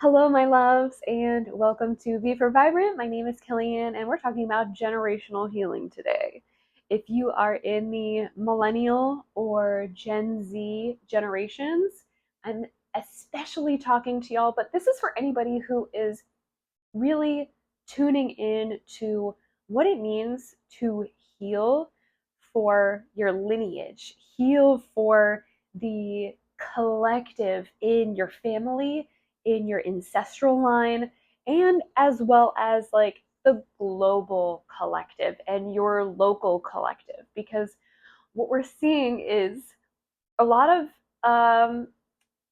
Hello, my loves, and welcome to Be for Vibrant. My name is Killian, and we're talking about generational healing today. If you are in the millennial or Gen Z generations, I'm especially talking to y'all, but this is for anybody who is really tuning in to what it means to heal for your lineage, heal for the collective in your family, in your ancestral line, and as well as like the global collective and your local collective. Because what we're seeing is a lot of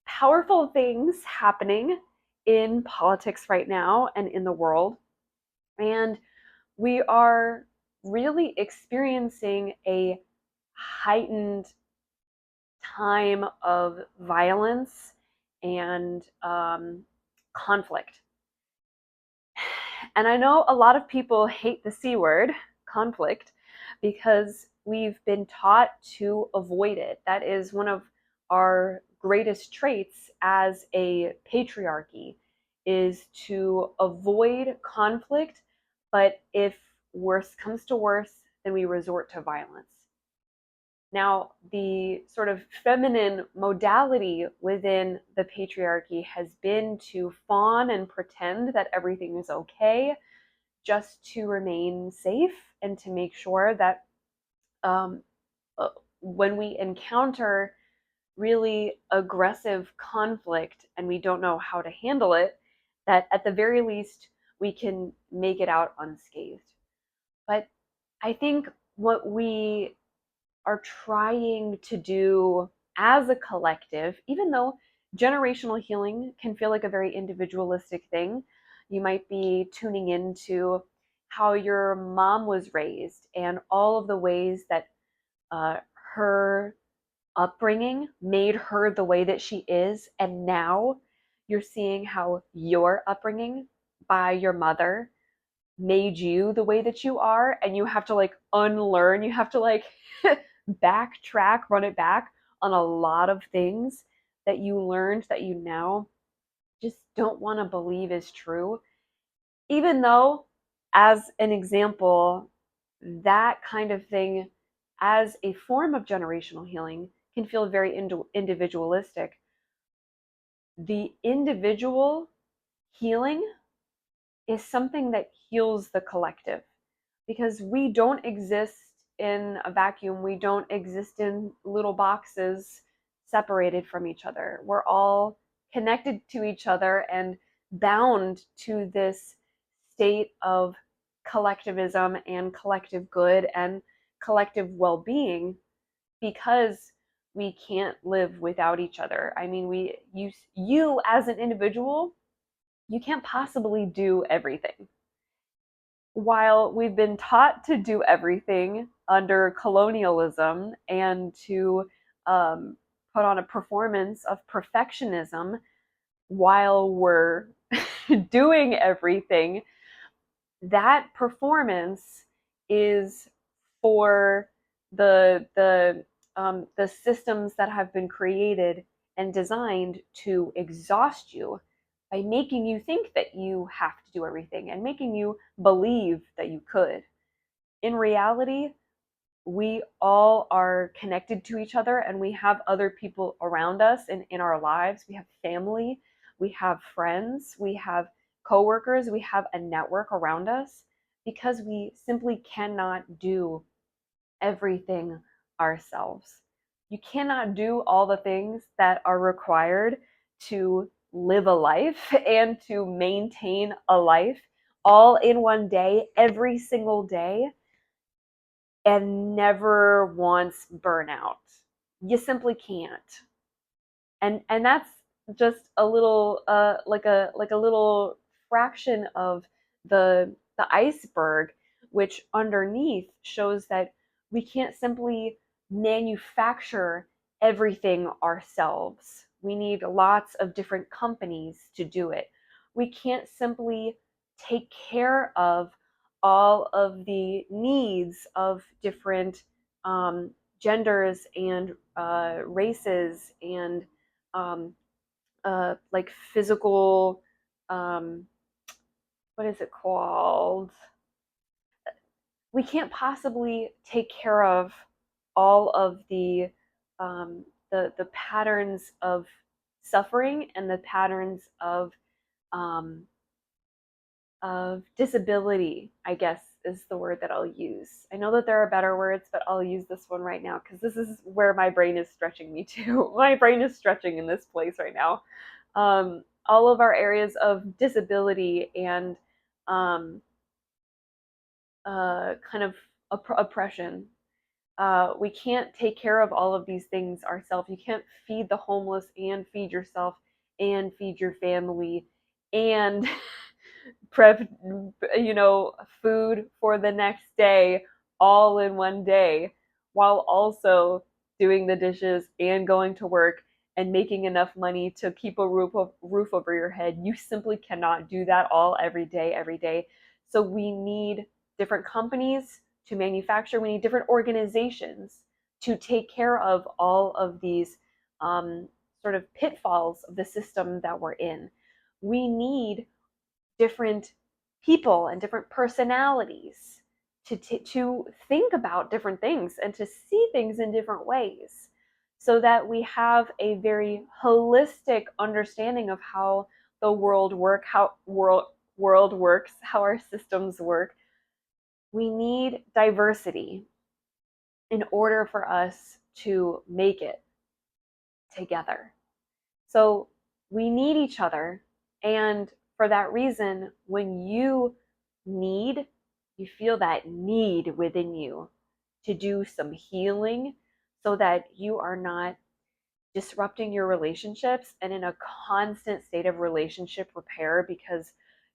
powerful things happening in politics right now and in the world. And we are really experiencing a heightened time of violence and conflict. And I know a lot of people hate the C word, conflict, because we've been taught to avoid it. That is one of our greatest traits as a patriarchy, is to avoid conflict, but if worse comes to worse, then we resort to violence. Now, the sort of feminine modality within the patriarchy has been to fawn and pretend that everything is okay just to remain safe and to make sure that um, when we encounter really aggressive conflict and we don't know how to handle it, that at the very least we can make it out unscathed. But I think what we are trying to do as a collective, even though generational healing can feel like a very individualistic thing, you might be tuning into how your mom was raised and all of the ways that her upbringing made her the way that she is. And now you're seeing how your upbringing by your mother made you the way that you are, and you have to like unlearn, you have to like backtrack, run it back on a lot of things that you learned that you now just don't want to believe is true. Even though, as an example, that kind of thing as a form of generational healing can feel very individualistic. The individual healing is something that heals the collective, because we don't exist in a vacuum. We don't exist in little boxes separated from each other. We're all connected to each other and bound to this state of collectivism and collective good and collective well-being, because we can't live without each other. I mean, you as an individual, you can't possibly do everything. While we've been taught to do everything under colonialism and to um, put on a performance of perfectionism while we're doing everything, that performance is for the systems that have been created and designed to exhaust you by making you think that you have to do everything and making you believe that you could. In reality, we all are connected to each other, and we have other people around us in our lives. We have family, we have friends, we have coworkers, we have a network around us, because we simply cannot do everything ourselves. You cannot do all the things that are required to live a life and to maintain a life all in one day, every single day, and never once burn out. You simply can't. And that's just a little like a little fraction of the iceberg, which underneath shows that we can't simply manufacture everything ourselves. We need lots of different companies to do it. We can't simply take care of all of the needs of different genders and races and like physical what is it called? We can't possibly take care of all of the patterns of suffering and the patterns um, of disability, I guess is the word that I'll use. I know that there are better words, but I'll use this one right now because this is where my brain is stretching me to. My brain is stretching in this place right now. All of our areas of disability and kind of oppression. We can't take care of all of these things ourselves. You can't feed the homeless and feed yourself and feed your family and prep, food for the next day all in one day while also doing the dishes and going to work and making enough money to keep a roof over your head. You simply cannot do that all every day. So we need different companies to manufacture. We need different organizations to take care of all of these sort of pitfalls of the system that we're in. We need different people and different personalities to think about different things and to see things in different ways so that we have a very holistic understanding of how the world works, how our systems work. We need diversity in order for us to make it together. So we need each other. And for that reason, when you feel that need within you to do some healing so that you are not disrupting your relationships and in a constant state of relationship repair because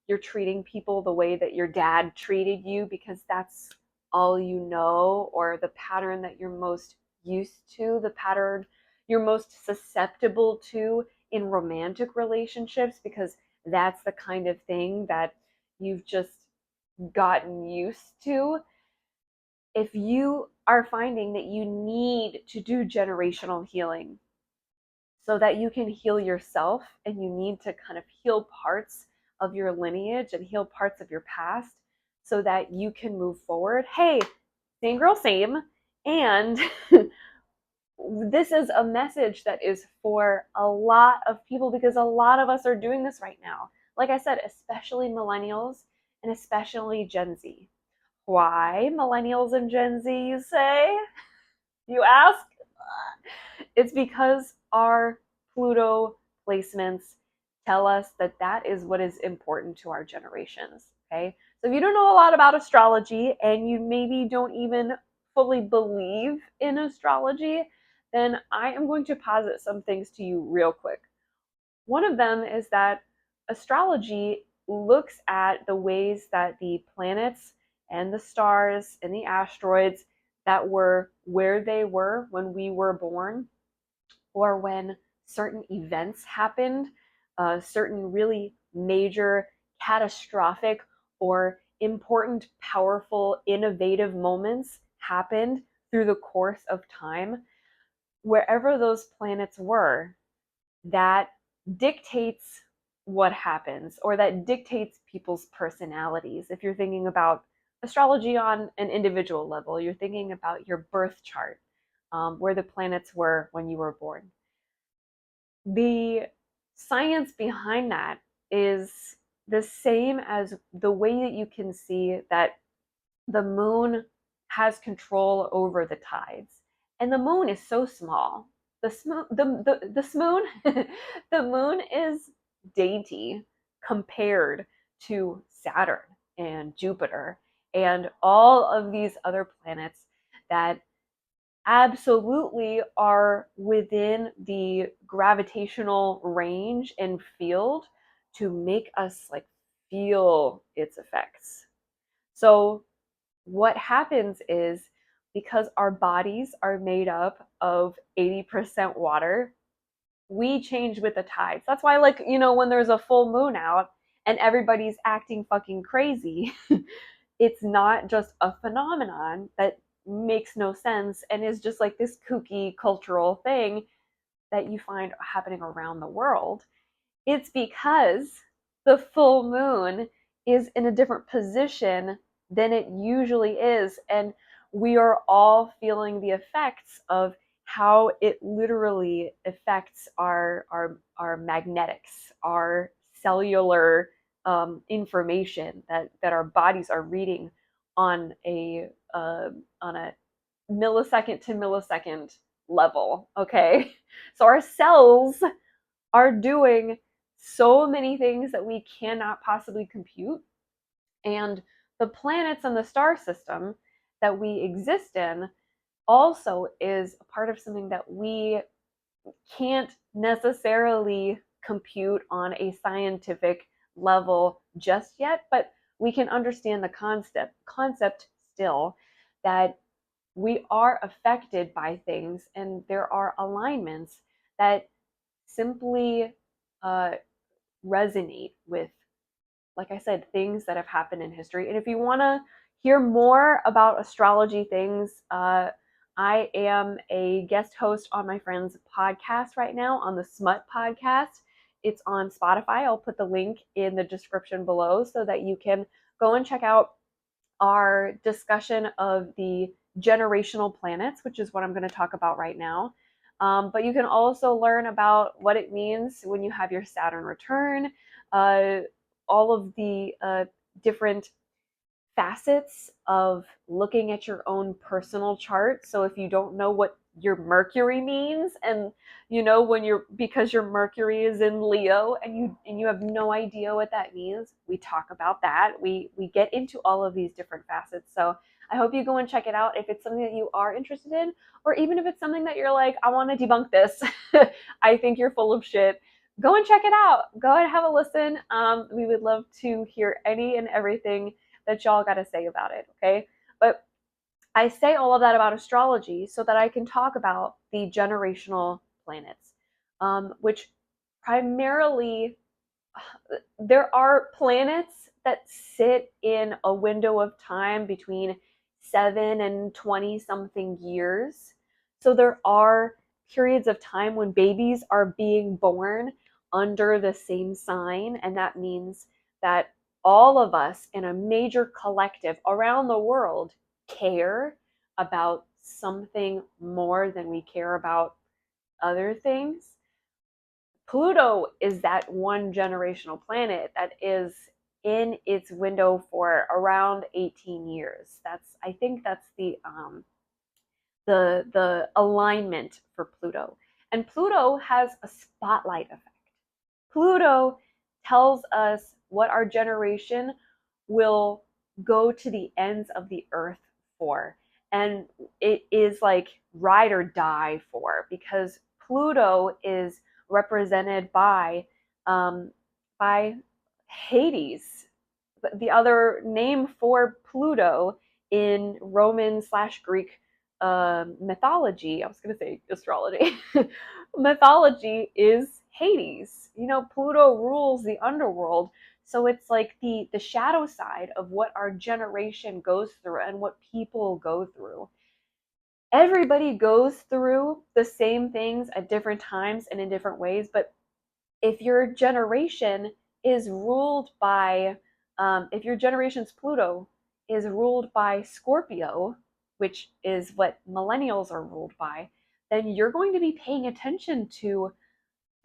you're treating people the way that your dad treated you because that's all you know, or the pattern that you're most used to, the pattern you're most susceptible to in romantic relationships because that's the kind of thing that you've just gotten used to. If you are finding that you need to do generational healing so that you can heal yourself and you need to kind of heal parts of your lineage and heal parts of your past so that you can move forward, hey, same girl, same. And this is a message that is for a lot of people because a lot of us are doing this right now. Like I said, especially millennials and especially Gen Z. Why millennials and Gen Z, you say? You ask? It's because our Pluto placements tell us that that is what is important to our generations. Okay. So if you don't know a lot about astrology and you maybe don't even fully believe in astrology, then I am going to posit some things to you real quick. One of them is that astrology looks at the ways that the planets and the stars and the asteroids that were where they were when we were born, or when certain events happened, certain really major, catastrophic, or important, powerful, innovative moments happened through the course of time. Wherever those planets were, that dictates what happens, or that dictates people's personalities. If you're thinking about astrology on an individual level, you're thinking about your birth chart, where the planets were when you were born. The science behind that is the same as the way that you can see that the moon has control over the tides. And the moon is so small. The moon is dainty compared to Saturn and Jupiter and all of these other planets that absolutely are within the gravitational range and field to make us like feel its effects. So what happens is, because our bodies are made up of 80% water, we change with the tides. That's why, like, when there's a full moon out and everybody's acting fucking crazy, it's not just a phenomenon that makes no sense and is just like this kooky cultural thing that you find happening around the world. It's because the full moon is in a different position than it usually is. And we are all feeling the effects of how it literally affects our magnetics, our cellular information that our bodies are reading on a millisecond to millisecond level. Okay, so our cells are doing so many things that we cannot possibly compute. And the planets in the star system that we exist in also is a part of something that we can't necessarily compute on a scientific level just yet, but we can understand the concept still, that we are affected by things and there are alignments that simply uh, resonate with, like I said, things that have happened in history. And if you want to hear more about astrology things, I am a guest host on my friend's podcast right now, on the Smut podcast. It's on Spotify. I'll put the link in the description below so that you can go and check out our discussion of the generational planets, which is what I'm going to talk about right now. But you can also learn about what it means when you have your Saturn return, uh, all of the different facets of looking at your own personal chart. So if you don't know what your Mercury means, and when because your Mercury is in Leo and you have no idea what that means, we talk about that. We get into all of these different facets. So I hope you go and check it out if it's something that you are interested in, or even if it's something that you're like, I want to debunk this. I think you're full of shit. Go and check it out. Go and have a listen. We would love to hear any and everything that y'all got to say about it, okay? But I say all of that about astrology so that I can talk about the generational planets, which primarily, there are planets that sit in a window of time between 7 and 20 something years. So there are periods of time when babies are being born under the same sign, and that means that all of us in a major collective around the world care about something more than we care about other things. Pluto is that one generational planet that is in its window for around 18 years. I think that's the alignment for Pluto. And Pluto has a spotlight effect. Pluto tells us what our generation will go to the ends of the earth for. And it is like ride or die for, because Pluto is represented by Hades. The other name for Pluto in Roman / Greek mythology, I was going to say astrology, mythology is Hades. Pluto rules the underworld. So it's like the shadow side of what our generation goes through and what people go through. Everybody goes through the same things at different times and in different ways, but if your generation is ruled by, if your generation's Pluto is ruled by Scorpio, which is what millennials are ruled by, then you're going to be paying attention to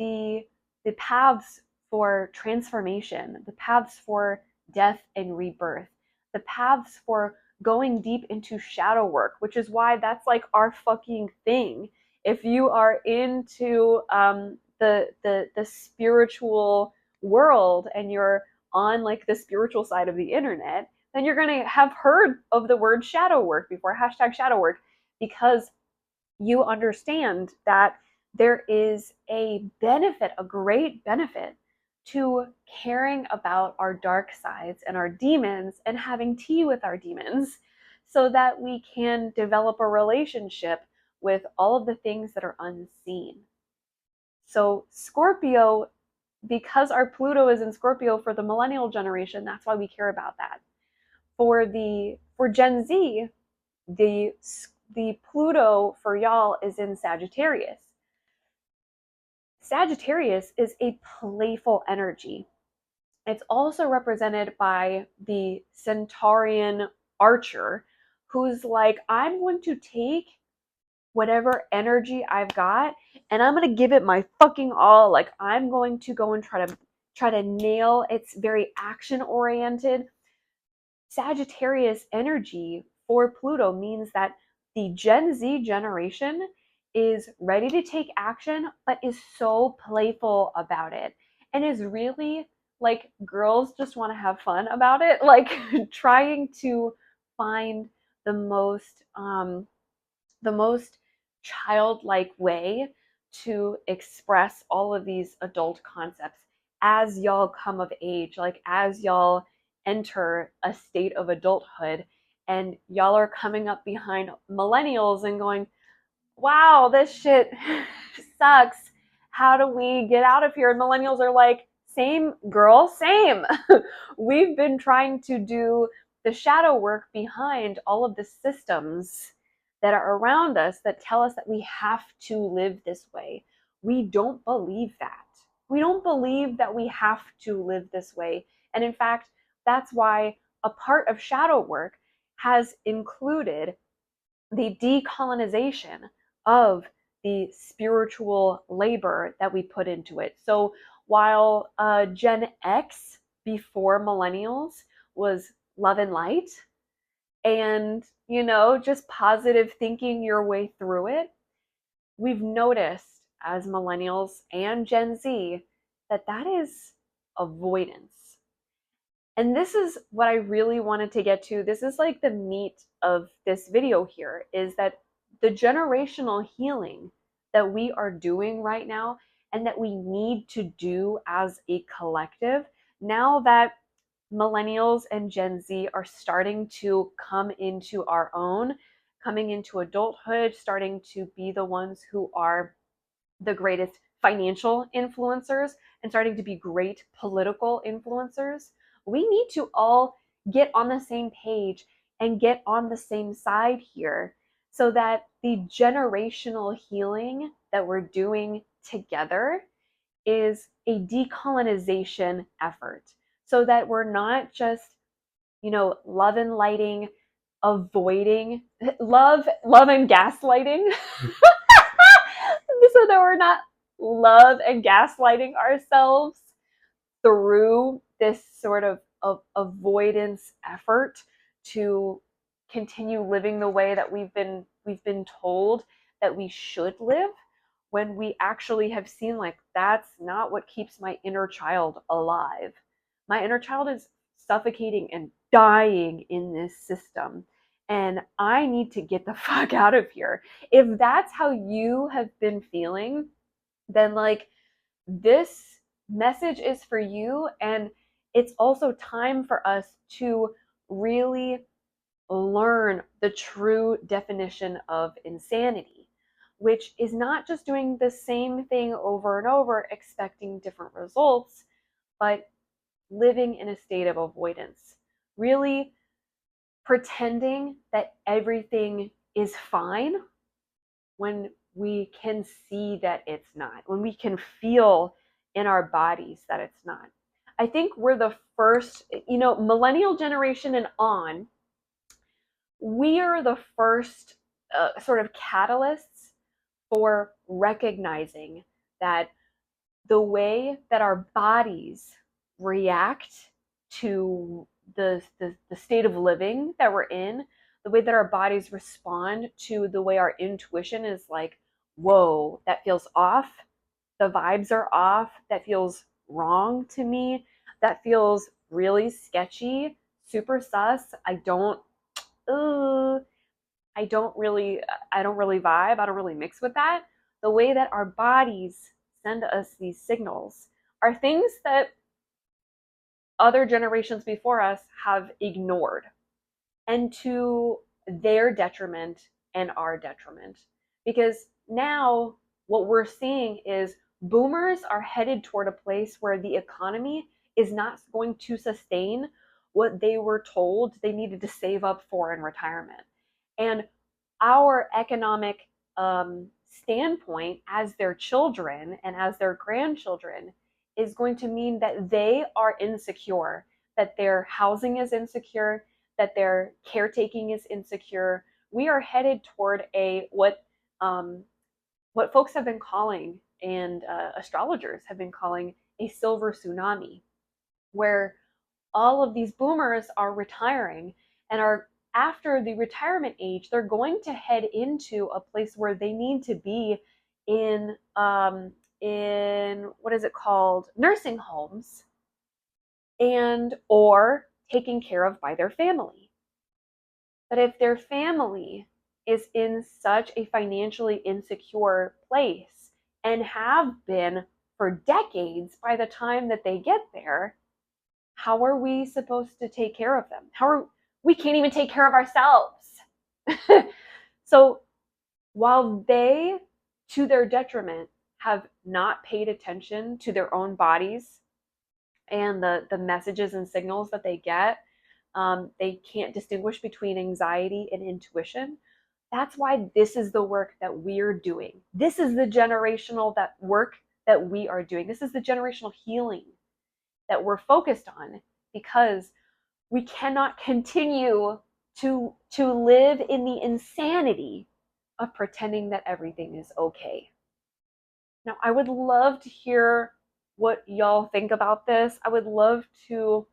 the the paths for transformation, the paths for death and rebirth, the paths for going deep into shadow work, which is why that's like our fucking thing. If you are into the spiritual world and you're on like the spiritual side of the internet, then you're going to have heard of the word shadow work before, #shadow work, because you understand that there is a benefit, a great benefit, to caring about our dark sides and our demons and having tea with our demons so that we can develop a relationship with all of the things that are unseen. So, Scorpio, because our Pluto is in Scorpio for the millennial generation, that's why we care about that. For Gen Z, the Pluto for y'all is in Sagittarius. Sagittarius is a playful energy. It's also represented by the Centaurian archer, who's like, I'm going to take whatever energy I've got and I'm going to give it my fucking all. Like, I'm going to go and try to nail. It's very action oriented. Sagittarius energy for Pluto means that the Gen Z generation is ready to take action, but is so playful about it and is really like, girls just want to have fun about it, like trying to find the most childlike way to express all of these adult concepts as y'all come of age, like as y'all enter a state of adulthood and y'all are coming up behind millennials and going, wow, this shit sucks. How do we get out of here? And millennials are like, same girl, same. We've been trying to do the shadow work behind all of the systems that are around us that tell us that we have to live this way. We don't believe that. We don't believe that we have to live this way. And in fact, that's why a part of shadow work has included the decolonization of the spiritual labor that we put into it. So while Gen X before millennials was love and light and, just positive thinking your way through it, we've noticed as millennials and Gen Z that that is avoidance. And this is what I really wanted to get to. This is like the meat of this video here, is that the generational healing that we are doing right now and that we need to do as a collective, now that millennials and Gen Z are starting to come into our own, coming into adulthood, starting to be the ones who are the greatest financial influencers and starting to be great political influencers, we need to all get on the same page and get on the same side here so that the generational healing that we're doing together is a decolonization effort so that we're not just, love and lighting, avoiding love and gaslighting so that we're not love and gaslighting ourselves through this sort of avoidance effort to continue living the way that we've been told that we should live, when we actually have seen like that's not what keeps my inner child alive. My inner child is suffocating and dying in this system, and I need to get the fuck out of here. If that's how you have been feeling, then like, this message is for you. And it's also time for us to really learn the true definition of insanity, which is not just doing the same thing over and over, expecting different results, but living in a state of avoidance. Really pretending that everything is fine when we can see that it's not, when we can feel in our bodies that it's not. I think we're the first, millennial generation and on, we are the first sort of catalysts for recognizing that the way that our bodies react to the state of living that we're in, the way that our bodies respond to the way our intuition is like, whoa, that feels off. The vibes are off. That feels wrong to me. That feels really sketchy, super sus. Uh, I don't really vibe. I don't really mix with that. The way that our bodies send us these signals are things that other generations before us have ignored, and to their detriment and our detriment. Because now what we're seeing is boomers are headed toward a place where the economy is not going to sustain what they were told they needed to save up for in retirement. And our economic standpoint as their children and as their grandchildren is going to mean that they are insecure, that their housing is insecure, that their caretaking is insecure. We are headed toward what folks have been calling, and astrologers have been calling, a silver tsunami, where all of these boomers are retiring and are, after the retirement age, they're going to head into a place where they need to be in what is it called, nursing homes, and or taken care of by their family. But if their family is in such a financially insecure place and have been for decades by the time that they get there, how are we supposed to take care of them? We can't even take care of ourselves. So while they, to their detriment, have not paid attention to their own bodies and the messages and signals that they get, they can't distinguish between anxiety and intuition. That's why this is the work that we're doing. This is the generational work that we are doing. This is the generational healing that we're focused on, because we cannot continue to live in the insanity of pretending that everything is okay. Now, I would love to hear what y'all think about this. I would love to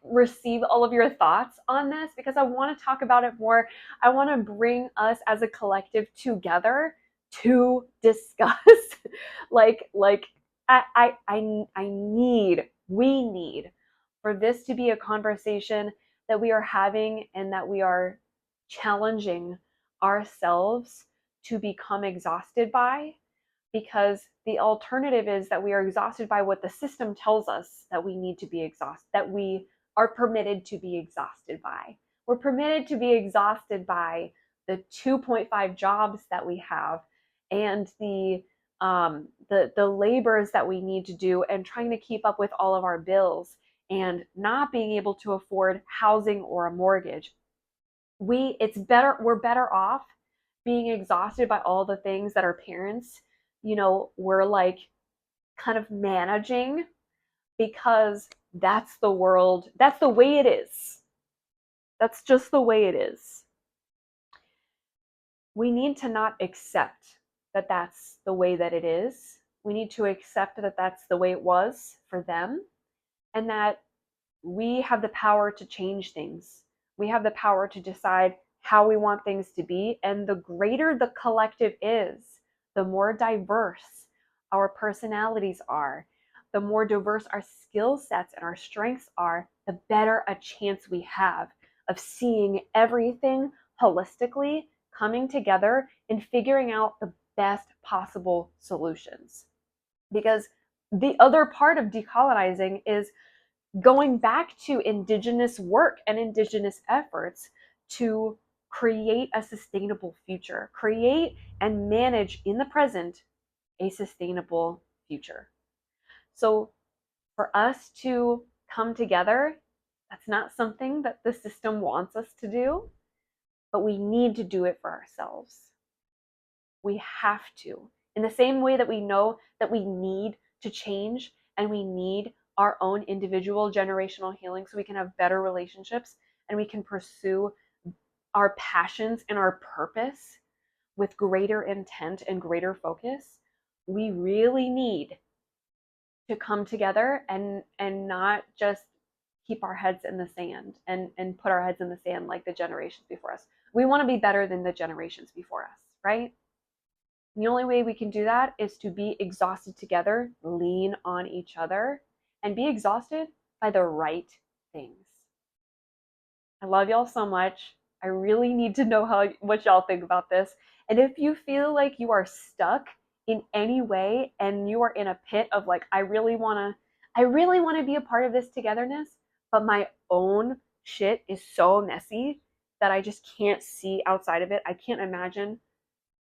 receive all of your thoughts on this, because I want to talk about it more. I want to bring us as a collective together to discuss we need for this to be a conversation that we are having, and that we are challenging ourselves to become exhausted by, because the alternative is that we are exhausted by what the system tells us that we need to be exhausted, that we are permitted to be exhausted by. We're permitted to be exhausted by the 2.5 jobs that we have, and the labors that we need to do, and trying to keep up with all of our bills, and not being able to afford housing or a mortgage. We're better off being exhausted by all the things that our parents, were kind of managing, because that's the world, that's the way it is. That's just the way it is. We need to not accept that that's the way that it is. We need to accept that that's the way it was for them, and that we have the power to change things. We have the power to decide how we want things to be. And the greater the collective is, the more diverse our personalities are, the more diverse our skill sets and our strengths are, the better a chance we have of seeing everything holistically, coming together, and figuring out the best possible solutions. Because the other part of decolonizing is going back to Indigenous work and Indigenous efforts to create a sustainable future, create and manage in the present a sustainable future. So for us to come together, that's not something that the system wants us to do, but we need to do it for ourselves. We have to. In the same way that we know that we need to change, and we need our own individual generational healing so we can have better relationships and we can pursue our passions and our purpose with greater intent and greater focus, we really need to come together and not just keep our heads in the sand and put our heads in the sand like the generations before us. We want to be better than the generations before us, right? The only way we can do that is to be exhausted together, lean on each other, and be exhausted by the right things. I love y'all so much. I really need to know what y'all think about this. And if you feel like you are stuck in any way and you are in a pit of I really want to be a part of this togetherness, but my own shit is so messy that I just can't see outside of it. I can't imagine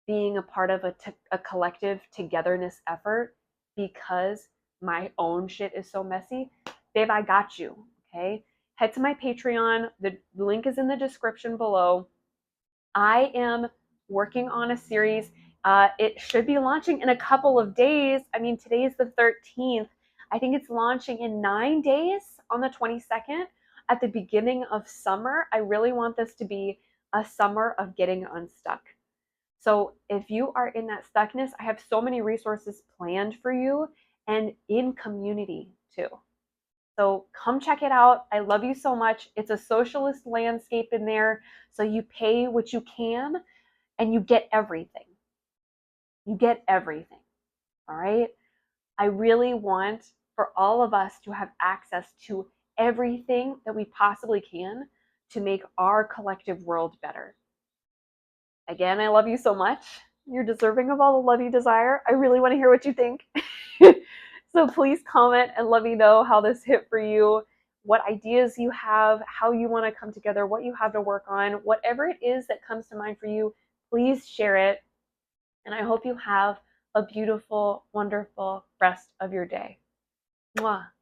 being a part of a collective togetherness effort because my own shit is so messy. Babe, I got you, okay? Head to my Patreon. The link is in the description below. I am working on a series It should be launching in a couple of days. I mean, today is the 13th. I think it's launching in 9 days on the 22nd at the beginning of summer. I really want this to be a summer of getting unstuck. So if you are in that stuckness, I have so many resources planned for you and in community too. So come check it out. I love you so much. It's a socialist landscape in there. So you pay what you can and you get everything. You get everything. All right. I really want for all of us to have access to everything that we possibly can to make our collective world better. Again, I love you so much. You're deserving of all the love you desire. I really want to hear what you think. So please comment and let me know how this hit for you, what ideas you have, how you want to come together, what you have to work on, whatever it is that comes to mind for you, please share it. And I hope you have a beautiful, wonderful rest of your day. Mwah.